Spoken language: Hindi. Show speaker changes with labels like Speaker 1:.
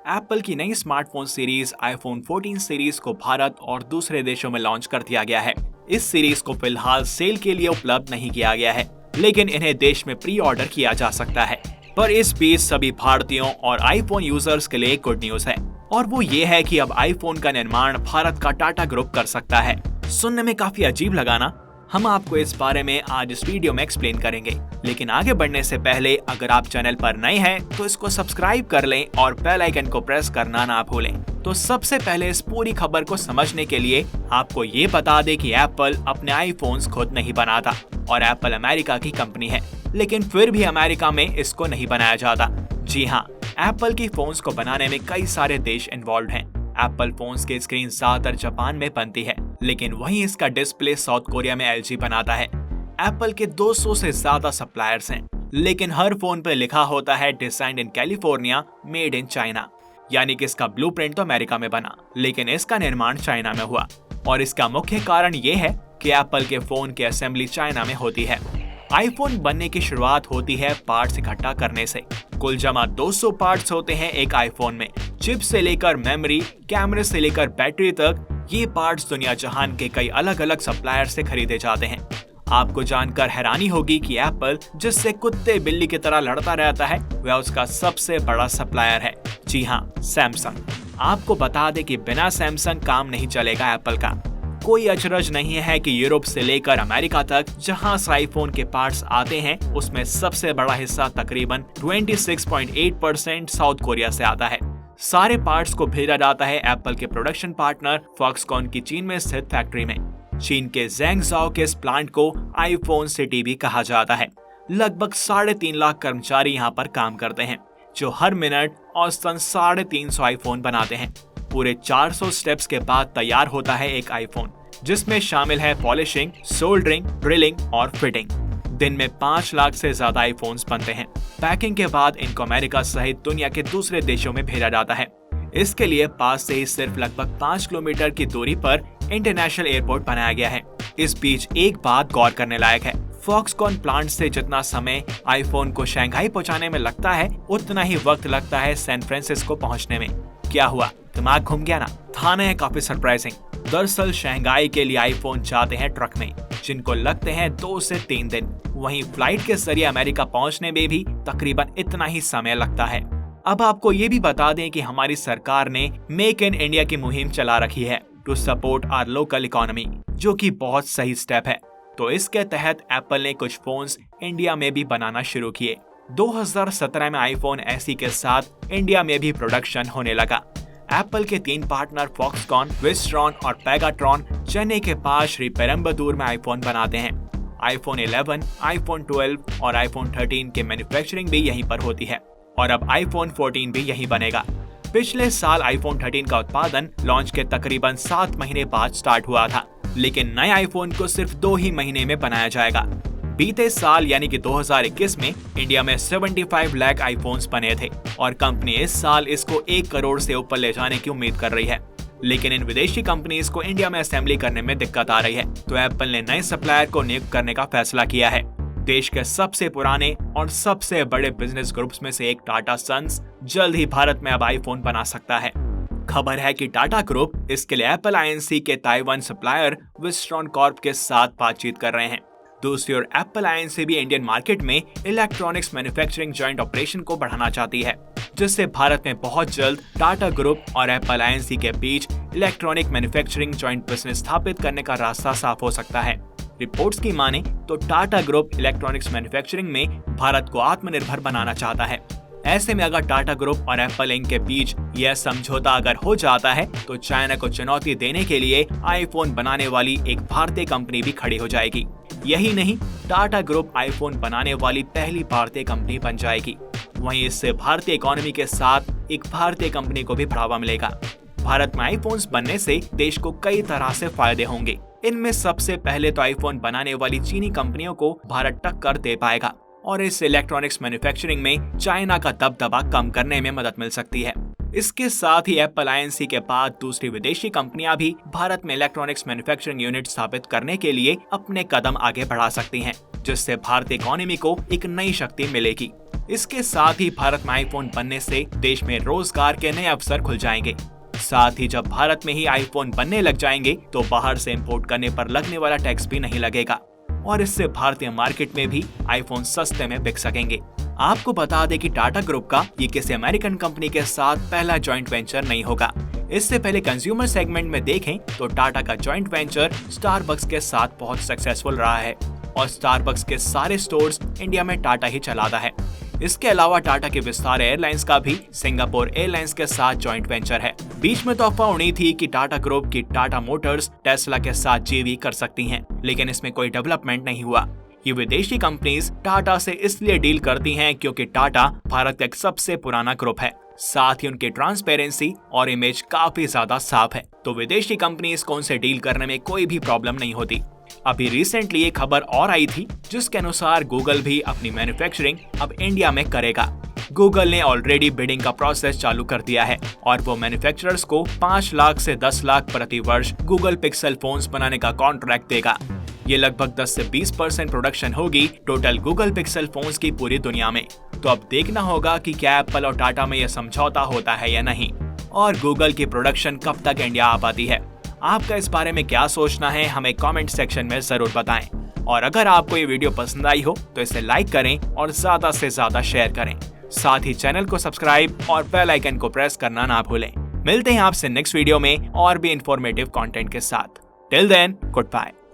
Speaker 1: एप्पल की नई स्मार्टफोन सीरीज आईफोन 14 सीरीज को भारत और दूसरे देशों में लॉन्च कर दिया गया है। इस सीरीज को फिलहाल सेल के लिए उपलब्ध नहीं किया गया है, लेकिन इन्हें देश में प्री ऑर्डर किया जा सकता है। पर इस बीच सभी भारतीयों और आईफोन यूजर्स के लिए गुड न्यूज है, और वो ये है कि अब आईफोन का निर्माण भारत का टाटा ग्रुप कर सकता है। सुनने में काफी अजीब लगा ना? हम आपको इस बारे में आज इस वीडियो में एक्सप्लेन करेंगे, लेकिन आगे बढ़ने से पहले अगर आप चैनल पर नए हैं तो इसको सब्सक्राइब कर लें और बेल आइकन को प्रेस करना ना भूलें। तो सबसे पहले इस पूरी खबर को समझने के लिए आपको ये बता दें कि एप्पल अपने आईफोन्स खुद नहीं बनाता, और एप्पल अमेरिका की कंपनी है, लेकिन फिर भी अमेरिका में इसको नहीं बनाया जाता। जी हाँ, एप्पल की फोन्स को बनाने में कई सारे देश इन्वॉल्व हैं। एप्पल फोन्स की स्क्रीन ज्यादातर जापान में बनती है, लेकिन वहीं इसका डिस्प्ले साउथ कोरिया में एलजी बनाता है। एप्पल के 200 से ज्यादा सप्लायर्स हैं, लेकिन हर फोन पर लिखा होता है designed in California, made in China, यानी कि इसका ब्लूप्रिंट तो अमेरिका में बना, लेकिन इसका निर्माण चाइना में हुआ। और इसका मुख्य कारण ये है कि एप्पल के फोन की असेंबली चाइना में होती है। आईफोन बनने की शुरुआत होती है पार्ट्स इकट्ठा करने से। कुल जमा 200 पार्ट्स होते हैं एक आईफोन में। चिप से लेकर मेमोरी, कैमरे से लेकर बैटरी तक, ये पार्ट्स दुनिया जहान के कई अलग अलग सप्लायर से खरीदे जाते हैं। आपको जानकर हैरानी होगी कि एप्पल, जिससे कुत्ते बिल्ली की तरह लड़ता रहता है, वह उसका सबसे बड़ा सप्लायर है। जी हाँ, सैमसंग। आपको बता दें कि बिना सैमसंग काम नहीं चलेगा एप्पल का। कोई अचरज नहीं है कि यूरोप से लेकर अमेरिका तक जहां से आईफोन के पार्ट्स आते हैं, उसमें सबसे बड़ा हिस्सा तकरीबन 26.8% साउथ कोरिया से आता है। सारे पार्ट्स को भेजा जाता है एप्पल के प्रोडक्शन पार्टनर फॉक्सकॉन की चीन में स्थित फैक्ट्री में। चीन के ज़ेंगझाओ के इस प्लांट को आईफोन सिटी भी कहा जाता है। लगभग 3.5 लाख कर्मचारी यहाँ पर काम करते हैं, जो हर मिनट औसतन 350 आईफोन बनाते हैं। पूरे 400 स्टेप्स के बाद तैयार होता है एक आईफोन, जिसमें शामिल है पॉलिशिंग, सोल्डरिंग, ड्रिलिंग और फिटिंग। दिन में 5 लाख से ज्यादा आईफोन्स बनते हैं। पैकिंग के बाद इनको अमेरिका सहित दुनिया के दूसरे देशों में भेजा जाता है। इसके लिए पास से ही सिर्फ लगभग 5 किलोमीटर की दूरी पर इंटरनेशनल एयरपोर्ट बनाया गया है। इस बीच एक बात गौर करने लायक है, फॉक्सकॉन प्लांट से जितना समय आईफोन को शंघाई पहुंचाने में लगता है, उतना ही वक्त लगता है सैन फ्रांसिस्को पहुंचने में। क्या हुआ, दिमाग घूम गया ना? था ना काफी सरप्राइजिंग। दरअसल शंघाई के लिए आईफोन जाते हैं ट्रक में, जिनको लगते हैं 2 से 3 दिन। वहीं फ्लाइट के जरिए अमेरिका पहुंचने में भी तकरीबन इतना ही समय लगता है। अब आपको ये भी बता दें कि हमारी सरकार ने मेक इन इंडिया की मुहिम चला रखी है to support our local economy, जो कि बहुत सही स्टेप है। तो इसके तहत एप्पल ने कुछ फोन्स इंडिया में भी बनाना शुरू किए। 2017 में आईफोन एसई के साथ इंडिया में भी प्रोडक्शन होने लगा। एप्पल के 3 पार्टनर फॉक्सकॉन, विस्ट्रॉन और पेगाट्रॉन चेन्नई के पास श्री पेरम्बदूर में आईफोन बनाते हैं। आईफोन 11, आईफोन 12 और आईफोन 13 के मैन्युफैक्चरिंग भी यहीं पर होती है, और अब आईफोन 14 भी यहीं बनेगा। पिछले साल आईफोन 13 का उत्पादन लॉन्च के तकरीबन 7 महीने बाद स्टार्ट हुआ था, लेकिन नए आईफोन को सिर्फ 2 ही महीने में बनाया जाएगा। बीते साल यानी कि 2021 में इंडिया में 75 लाख आईफोन्स बने थे, और कंपनी इस साल इसको 1 करोड़ से ऊपर ले जाने की उम्मीद कर रही है। लेकिन इन विदेशी कंपनीज को इंडिया में असेंबली करने में दिक्कत आ रही है, तो एप्पल ने नए सप्लायर को नियुक्त करने का फैसला किया है। देश के सबसे पुराने और सबसे बड़े बिजनेस ग्रुप्स में से एक टाटा सन्स जल्द ही भारत में अब आईफोन बना सकता है। खबर है कि टाटा ग्रुप इसके लिए एप्पल आईएनसी के ताइवान सप्लायर विस्ट्रॉन कॉर्प के साथ बातचीत कर रहे हैं। दूसरी ओर एप्पल आईएनसी भी इंडियन मार्केट में इलेक्ट्रॉनिक्स मैन्युफैक्चरिंग जॉइंट ऑपरेशन को बढ़ाना चाहती है, जिससे भारत में बहुत जल्द टाटा ग्रुप और एप्पल आईएनसी के बीच इलेक्ट्रॉनिक मैन्युफैक्चरिंग जॉइंट बिजनेस स्थापित करने का रास्ता साफ हो सकता है। रिपोर्ट्स की माने तो टाटा ग्रुप इलेक्ट्रॉनिक्स मैन्युफैक्चरिंग में भारत को आत्मनिर्भर बनाना चाहता है। ऐसे में अगर टाटा ग्रुप और एप्पल इंक के बीच यह समझौता अगर हो जाता है, तो चाइना को चुनौती देने के लिए आईफोन बनाने वाली एक भारतीय कंपनी भी खड़ी हो जाएगी। यही नहीं, टाटा ग्रुप आईफोन बनाने वाली पहली भारतीय कंपनी बन जाएगी। वहीं इससे भारतीय इकोनॉमी के साथ एक भारतीय कंपनी को भी बढ़ावा मिलेगा। भारत में आईफोन्स बनने से देश को कई तरह से फायदे होंगे। इनमें सबसे पहले तो आईफोन बनाने वाली चीनी कंपनियों को भारत टक्कर दे पाएगा, और इस इलेक्ट्रॉनिक्स मैन्युफैक्चरिंग में चाइना का दबदबा कम करने में मदद मिल सकती है। इसके साथ ही एप्पल आईएनसी के बाद दूसरी विदेशी कंपनियां भी भारत में इलेक्ट्रॉनिक्स मैन्युफैक्चरिंग यूनिट स्थापित करने के लिए अपने कदम आगे बढ़ा सकती हैं, जिससे भारतीय इकोनॉमी को एक नई शक्ति मिलेगी। इसके साथ ही भारत में आईफोन बनने से देश में रोजगार के नए अवसर खुल जाएंगे। साथ ही जब भारत में ही आईफोन बनने लग जाएंगे तो बाहर से इंपोर्ट करने पर लगने वाला टैक्स भी नहीं लगेगा और इससे भारतीय मार्केट में भी आईफोन सस्ते में बिक सकेंगे। आपको बता दें कि टाटा ग्रुप का ये किसी अमेरिकन कंपनी के साथ पहला जॉइंट वेंचर नहीं होगा। इससे पहले कंज्यूमर सेगमेंट में देखें तो टाटा का जॉइंट वेंचर स्टारबक्स के साथ बहुत सक्सेसफुल रहा है और स्टारबक्स के सारे स्टोर्स इंडिया में टाटा ही चलाता है। इसके अलावा टाटा के विस्तार एयरलाइंस का भी सिंगापुर एयरलाइंस के साथ जॉइंट वेंचर है। बीच में तो अफवाह उड़ी थी कि टाटा ग्रुप की टाटा मोटर्स टेस्ला के साथ JV कर सकती हैं, लेकिन इसमें कोई डेवलपमेंट नहीं हुआ। ये विदेशी कंपनीज टाटा से इसलिए डील करती हैं क्योंकि टाटा भारत का एक सबसे पुराना ग्रुप है, साथ ही उनकी ट्रांसपेरेंसी और इमेज काफी ज्यादा साफ है, तो विदेशी कंपनीज को उनसे डील करने में कोई भी प्रॉब्लम नहीं होती। अभी रिसेंटली एक खबर और आई थी जिसके अनुसार गूगल भी अपनी मैन्युफैक्चरिंग अब इंडिया में करेगा। गूगल ने ऑलरेडी बिडिंग का प्रोसेस चालू कर दिया है और वो मैन्युफैक्चरर्स को 5 लाख से 10 लाख प्रति वर्ष गूगल पिक्सल फोन्स बनाने का कॉन्ट्रैक्ट देगा। ये लगभग 10 से 20% प्रोडक्शन होगी टोटल गूगल पिक्सल फोन्स की पूरी दुनिया में। तो अब देखना होगा कि क्या एप्पल और टाटा में यह समझौता होता है या नहीं और गूगल की प्रोडक्शन कब तक इंडिया आ पाती है। आपका इस बारे में क्या सोचना है हमें कमेंट सेक्शन में जरूर बताएं और अगर आपको ये वीडियो पसंद आई हो तो इसे लाइक करें और ज्यादा से ज्यादा शेयर करें। साथ ही चैनल को सब्सक्राइब और बेल आइकन को प्रेस करना ना भूलें। मिलते हैं आपसे नेक्स्ट वीडियो में और भी इंफॉर्मेटिव कंटेंट के साथ। Till then good bye.